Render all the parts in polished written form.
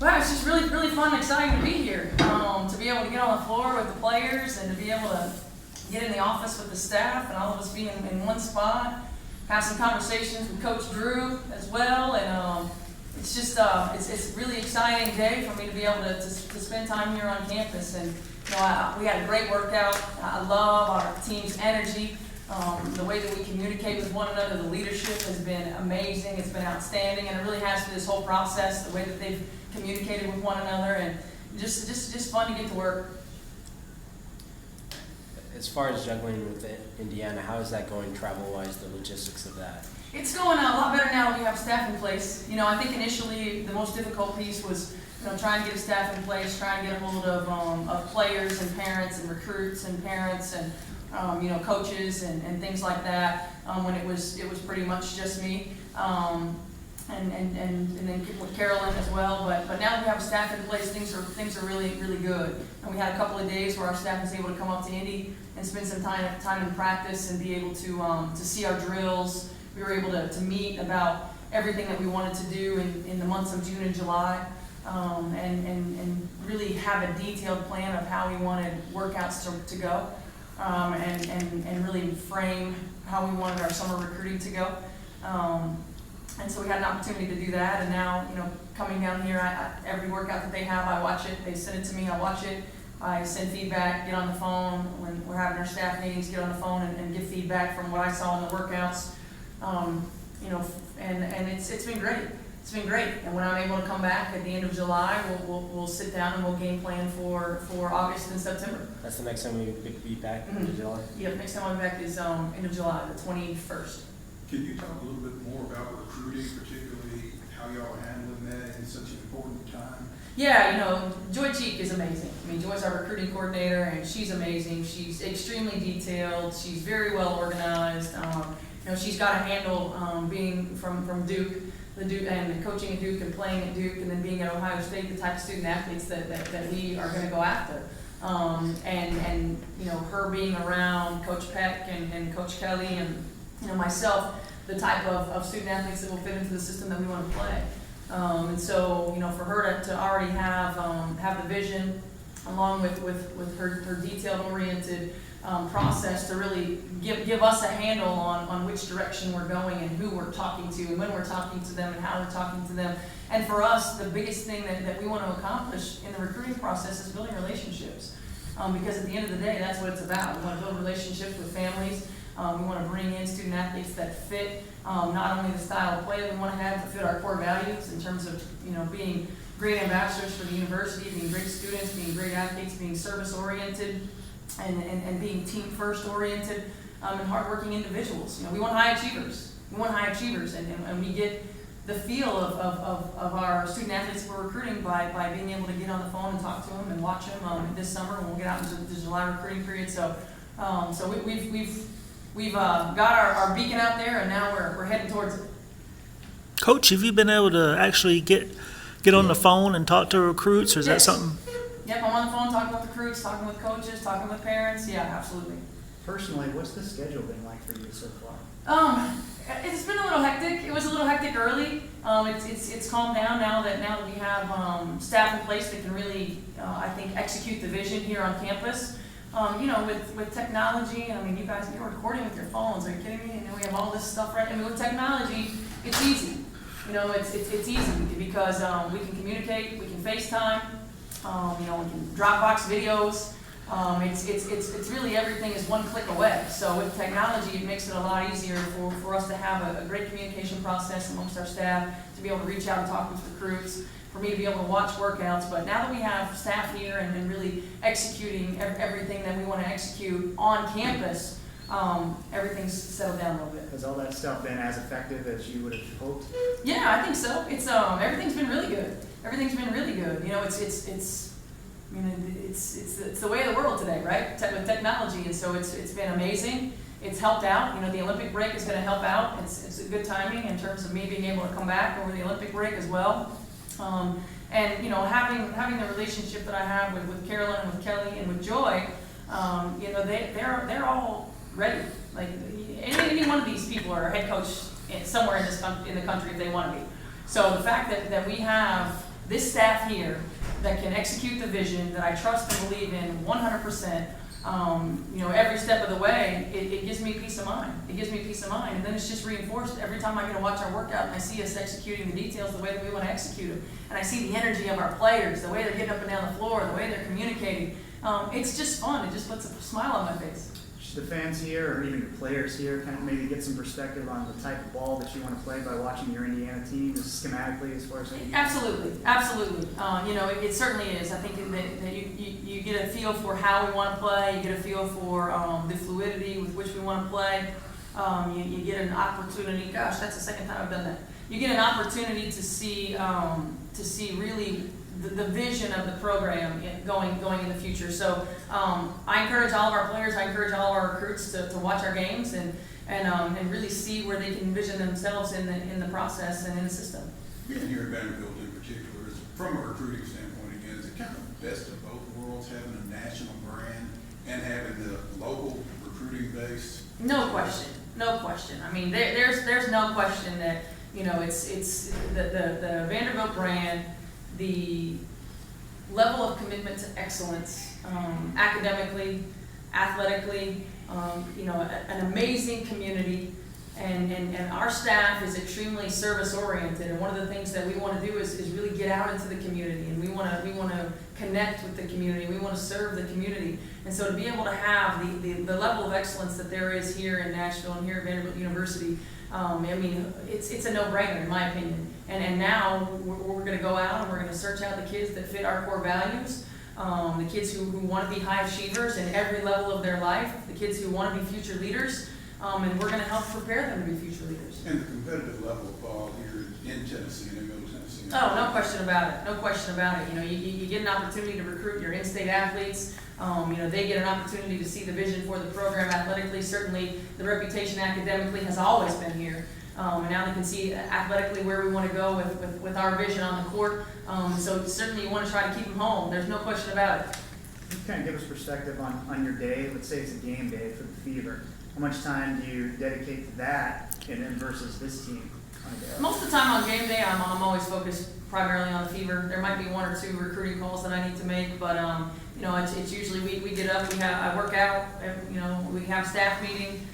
Wow, it's just really, really fun and exciting to be here. To be able to get on the floor with the players and to be able to get in the office with the staff and all of us being in one spot. Have some conversations with Coach Drew as well, and it's just it's a really exciting day for me to be able to spend time here on campus. And we had a great workout. I love our team's energy. The way that we communicate with one another, the leadership has been amazing. It's been outstanding, and it really has through this whole process. The way that they've communicated with one another, and just fun to get to work. As far as juggling with Indiana, how is that going travel-wise, the logistics of that? It's going a lot better now that we have staff in place. I think initially the most difficult piece was trying to get a staff in place, trying to get a hold of players and parents and recruits and parents and coaches and things like that, when it was pretty much just me, and then with Carolyn as well. But now that we have a staff in place, things are really, really good. And we had a couple of days where our staff was able to come up to Indy and spend some time in practice and be able to see our drills. We were able to meet about everything that we wanted to do in the months of June and July, and really have a detailed plan of how we wanted workouts to go. And really frame how we wanted our summer recruiting to go. And so we had an opportunity to do that, and now, coming down here, every workout that they have, I watch it. They send it to me, I watch it. I send feedback, get on the phone. When we're having our staff meetings, get on the phone and give feedback from what I saw in the workouts. And it's been great. It's been great. And when I'm able to come back at the end of July, we'll sit down and we'll game plan for August and September. That's the next time we be back in July? Yep, next time I'm back is end of July, the 21st. Can you talk a little bit more about recruiting, particularly how y'all are handling that in such an important time? Yeah, Joy Cheek is amazing. I mean, Joy's our recruiting coordinator, and she's amazing. She's extremely detailed. She's very well organized. She's got a handle being from Duke. The Duke and coaching at Duke and playing at Duke, and then being at Ohio State, the type of student athletes that we are going to go after. And her being around Coach Peck and Coach Kelly and myself, the type of student athletes that will fit into the system that we want to play. And so for her to already have the vision, along with her detailed oriented process to really give us a handle on which direction we're going and who we're talking to and when we're talking to them and how we're talking to them. And for us, the biggest thing that we want to accomplish in the recruiting process is building relationships. Because at the end of the day, that's what it's about. We want to build relationships with families. We want to bring in student athletes that fit not only the style of play that we want to have, but fit our core values in terms of being great ambassadors for the university, being great students, being great athletes, being service-oriented, and being team-first oriented, and hardworking individuals. We want high achievers. We want high achievers, and we get the feel of our student athletes we're recruiting by being able to get on the phone and talk to them and watch them this summer when we'll get out into the July recruiting period. So we've got our beacon out there, and now we're heading towards it. Coach, have you been able to actually get on the phone and talk to recruits, or is Yes. that something? Yep, I'm on the phone talking with recruits, talking with coaches, talking with parents. Yeah, absolutely. Personally, what's the schedule been like for you so far? It's been a little hectic. It was a little hectic early. It's calmed down now that we have staff in place that can really, I think, execute the vision here on campus. With technology, I mean, you're recording with your phones. Are you kidding me? We have all this stuff, right? I mean, with technology, it's easy. It's easy because we can communicate, we can FaceTime, we can Dropbox videos. It's really everything is one click away. So with technology, it makes it a lot easier for us to have a great communication process amongst our staff, to be able to reach out and talk with recruits, for me to be able to watch workouts. But now that we have staff here and really executing everything that we want to execute on campus, everything's settled down a little bit. Has all that stuff been as effective as you would have hoped? Yeah, I think so. It's everything's been really good. Everything's been really good. It's the way of the world today, right? With technology, and so it's been amazing. It's helped out. The Olympic break is going to help out. It's a good timing in terms of me being able to come back over the Olympic break as well. And having the relationship that I have with Carolyn and with Kelly and with Joy, they're all ready. Like any one of these people are a head coach somewhere in the country if they want to be. So the fact that we have this staff staff here that can execute the vision, that I trust and believe in 100%, every step of the way, it gives me peace of mind. It gives me peace of mind. And then it's just reinforced every time I get to watch our workout and I see us executing the details the way that we want to execute them. And I see the energy of our players, the way they're getting up and down the floor, the way they're communicating. It's just fun. It just puts a smile on my face. Should the fans here, or even your players here, kind of maybe get some perspective on the type of ball that you want to play by watching your Indiana team, just schematically as far as... Absolutely. It certainly is. I think that you get a feel for how we want to play. You get a feel for the fluidity with which we want to play. You get an opportunity. Gosh, that's the second time I've done that. You get an opportunity to see really the vision of the program going in the future. So I encourage all of our players. I encourage all of our recruits to watch our games and really see where they can envision themselves in the process and in the system. Being here at Vanderbilt in particular, from a recruiting standpoint, again, is it kind of best of both worlds, having a national brand and having the local recruiting base? No question. I mean, there's no question that it's the Vanderbilt brand, the level of commitment to excellence, academically, athletically, an amazing community. And our staff is extremely service oriented, and one of the things that we want to do is really get out into the community, and we want to connect with the community. We want to serve the community, and so to be able to have the level of excellence that there is here in Nashville and here at Vanderbilt University, it's a no-brainer in my opinion. And now we're going to go out and we're going to search out the kids that fit our core values. The kids who want to be high achievers in every level of their life, the kids who want to be future leaders. And we're going to help prepare them to be future leaders. And the competitive level of ball here in Tennessee and in Middle Tennessee. Oh, no question about it. No question about it. You get an opportunity to recruit your in-state athletes. They get an opportunity to see the vision for the program athletically. Certainly, the reputation academically has always been here. And now they can see athletically where we want to go with our vision on the court. So certainly you want to try to keep them home. There's no question about it. You kind of give us perspective on your day. Let's say it's a game day for the Fever. How much time do you dedicate to that, and then versus this team on a day? Most of the time on game day, I'm always focused primarily on the Fever. There might be one or two recruiting calls that I need to make, but it's usually we get up, I work out, we have staff meeting,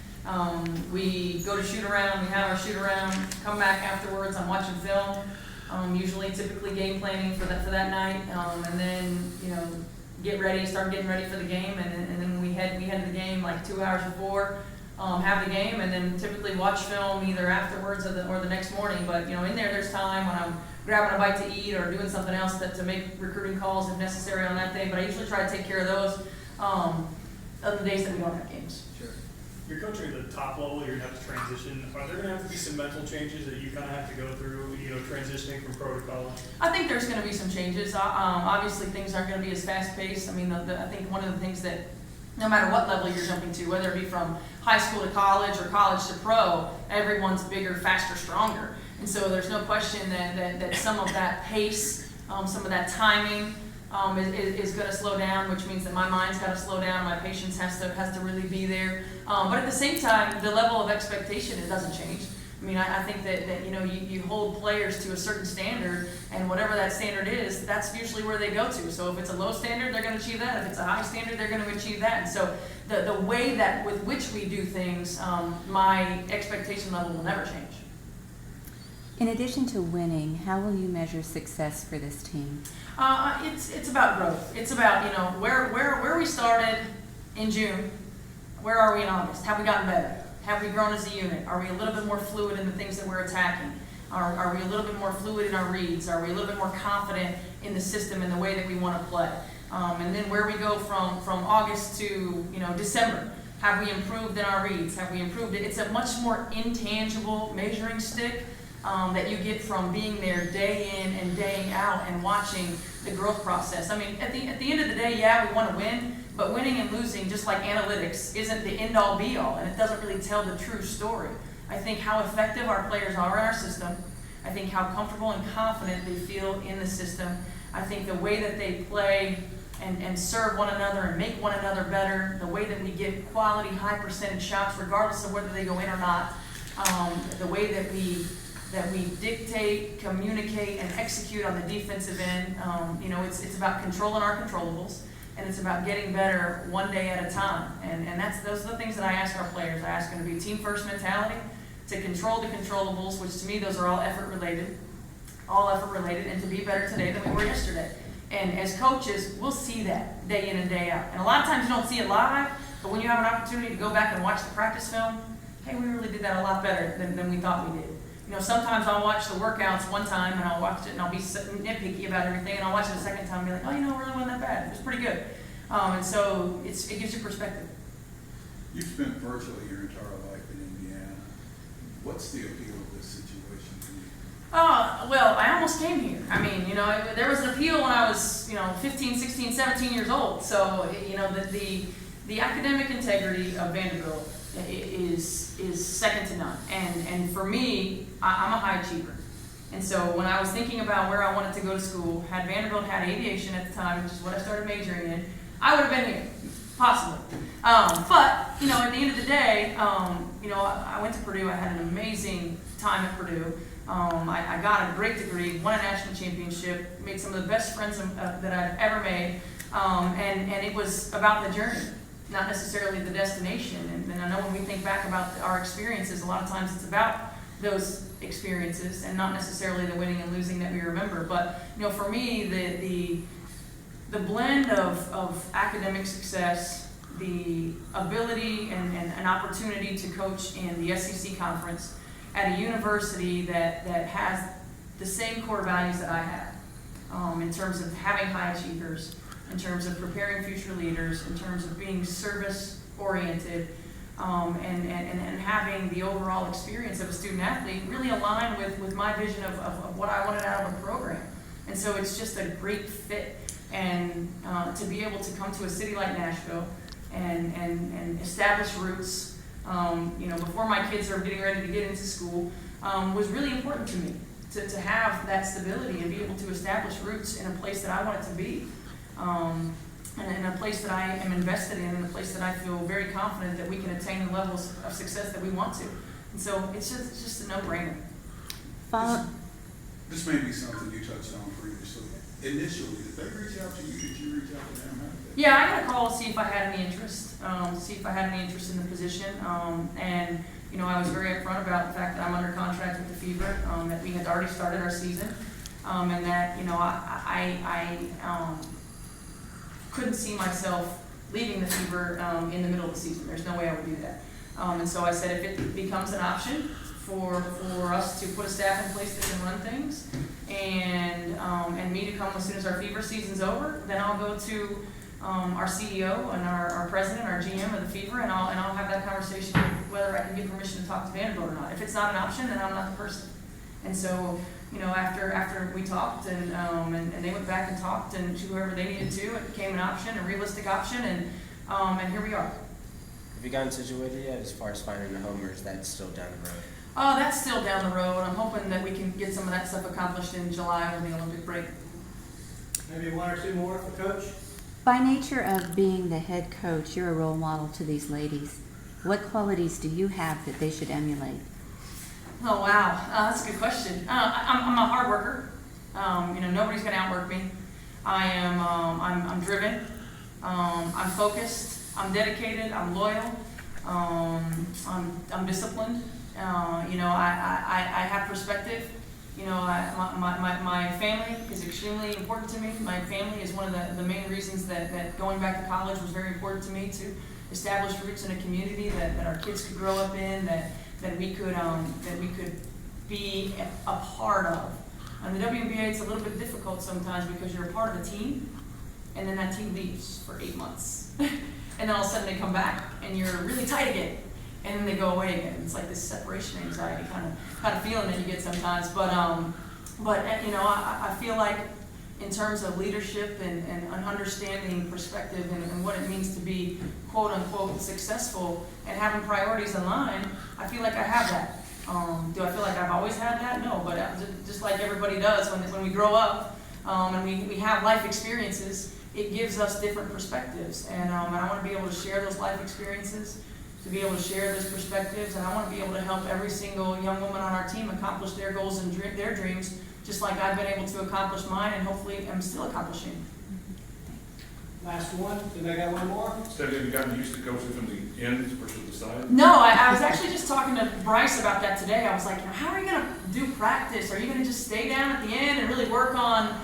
we go to shoot around, we have our shoot around, come back afterwards, I'm watching film, typically game planning for that night, and then start getting ready for the game, and then we head to the game like 2 hours before, have the game, and then typically watch film either afterwards or the next morning. But in there's time when I'm grabbing a bite to eat or doing something else to make recruiting calls if necessary on that day. But I usually try to take care of those other days that we don't have games. Sure. You're coaching at the top level, you're going to have to transition. Are there going to have to be some mental changes that you kind of have to go through, transitioning from pro to college? I think there's going to be some changes. Obviously, things aren't going to be as fast-paced. I mean, I think one of the things that no matter what level you're jumping to, whether it be from high school to college or college to pro, everyone's bigger, faster, stronger. And so there's no question that some of that pace, some of that timing is going to slow down, which means that my mind's got to slow down, my patience has to really be there. But at the same time, the level of expectation, it doesn't change. I mean, I think that you hold players to a certain standard, and whatever that standard is, that's usually where they go to. So if it's a low standard, they're going to achieve that. If it's a high standard, they're going to achieve that. And so the way that with which we do things, my expectation level will never change. In addition to winning, how will you measure success for this team? It's about growth. It's about where we started in June. Where are we in August? Have we gotten better? Have we grown as a unit? Are we a little bit more fluid in the things that we're attacking? Are we a little bit more fluid in our reads? Are we a little bit more confident in the system and the way that we want to play? And then where we go from August to December. Have we improved in our reads? Have we improved it? It's a much more intangible measuring stick that you get from being there day in and day out and watching the growth process. I mean, at the end of the day, yeah, we want to win. But winning and losing, just like analytics, isn't the end-all be-all, and it doesn't really tell the true story. I think how effective our players are in our system, I think how comfortable and confident they feel in the system, I think the way that they play and serve one another and make one another better, the way that we get quality, high percentage shots, regardless of whether they go in or not, the way that we that we dictate, communicate, and execute on the defensive end. You know, it's about controlling our controllables, and it's about getting better one day at a time. And those are the things that I ask our players. I ask them to be team first mentality, to control the controllables, which to me those are all effort related, and to be better today than we were yesterday. And as coaches, we'll see that day in and day out. And a lot of times you don't see it live, but when you have an opportunity to go back and watch the practice film, hey, we really did that a lot better than we thought we did. You know, sometimes I'll watch the workouts one time and I'll watch it and I'll be nitpicky about everything, and I'll watch it a second time and be like, oh, you know, it really wasn't that bad. It was pretty good. And so it gives you perspective. You've spent virtually your entire life in Indiana. What's the appeal of this situation to you? Well, I almost came here. I mean, you know, there was an appeal when I was, you know, 15, 16, 17 years old. So, you know, the academic integrity of Vanderbilt is second to none. And for me, I'm a high achiever. And so when I was thinking about where I wanted to go to school, had Vanderbilt had aviation at the time, which is what I started majoring in, I would have been here, possibly. But, you know, at the end of the day, you know, I went to Purdue. I had an amazing time at Purdue. I got a great degree, won a national championship, made some of the best friends that I've ever made. And it was about the journey, not necessarily the destination. And I know when we think back about our experiences, a lot of times it's about those experiences and not necessarily the winning and losing that we remember. But, you know, for me, the blend of academic success, the ability and an opportunity to coach in the SEC conference at a university that has the same core values that I have, in terms of having high achievers, in terms of preparing future leaders, in terms of being service-oriented, and having the overall experience of a student athlete really align with my vision of what I wanted out of a program. And so it's just a great fit. And to be able to come to a city like Nashville and establish roots, you know, before my kids are getting ready to get into school, was really important to me, to have that stability and be able to establish roots in a place that I want it to be, and in a place that I am invested in a place that I feel very confident that we can attain the levels of success that we want to. And so it's just a no-brainer. This may be something you touched on previously. Initially, did they reach out to you? Did you reach out to them? How did they? Yeah, I got a call to see if I had any interest, in the position. And, you know, I was very upfront about the fact that I'm under contract with the Fever, that we had already started our season, and that, you know, I couldn't see myself leaving the Fever in the middle of the season. There's no way I would do that. And so I said, if it becomes an option for us to put a staff in place that can run things, and me to come as soon as our Fever season's over, then I'll go to our CEO and our president, our GM of the Fever, and I'll have that conversation whether I can get permission to talk to Vanderbilt or not. If it's not an option, then I'm not the person. And so, you know, after we talked and they went back and talked and to whoever they needed to, it became an option, a realistic option, and here we are. Have you gotten situated yet as far as finding a home, or is that still down the road? Oh, that's still down the road. I'm hoping that we can get some of that stuff accomplished in July with the Olympic break. Maybe one or two more for Coach? By nature of being the head coach, you're a role model to these ladies. What qualities do you have that they should emulate? Oh, wow. That's a good question. I'm a hard worker. You know, nobody's going to outwork me. I'm driven. I'm focused. I'm dedicated. I'm loyal. I'm disciplined. You know, I have perspective. You know, my family is extremely important to me. My family is one of the main reasons that going back to college was very important to me, to establish roots in a community that our kids could grow up in, that we could be a part of. On the WNBA, it's a little bit difficult sometimes because you're a part of a team, and then that team leaves for 8 months, and then all of a sudden they come back and you're really tight again. And then they go away again. It's like this separation anxiety kind of feeling that you get sometimes. But you know, I feel like in terms of leadership and understanding perspective and what it means to be quote unquote successful and having priorities in line, I feel like I have that. Do I feel like I've always had that? No, but just like everybody does when we grow up and we have life experiences, it gives us different perspectives. And I want to be able to share those life experiences to be able to share those perspectives, and I want to be able to help every single young woman on our team accomplish their goals and their dreams, just like I've been able to accomplish mine, and hopefully am still accomplishing. Last one, then I got one more. Stephanie, have you gotten used to coaching from the ends versus the side? No, I was actually just talking to Bryce about that today. I was like, how are you going to do practice? Are you going to just stay down at the end and really work on?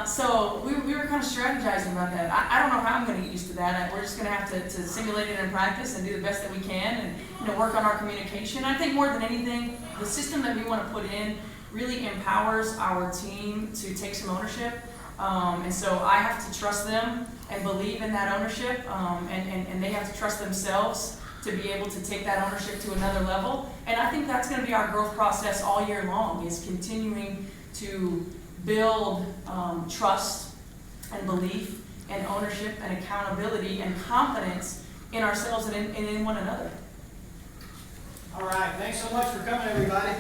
So we were kind of strategizing about that. I don't know how I'm going to get used to that. We're just going to have to simulate it in practice and do the best that we can, and work on our communication. I think more than anything, the system that we want to put in really empowers our team to take some ownership. And so I have to trust them and believe in that ownership, and they have to trust themselves to be able to take that ownership to another level. And I think that's going to be our growth process all year long, is continuing to build trust and belief and ownership and accountability and confidence in ourselves and in one another. All right, thanks so much for coming, everybody.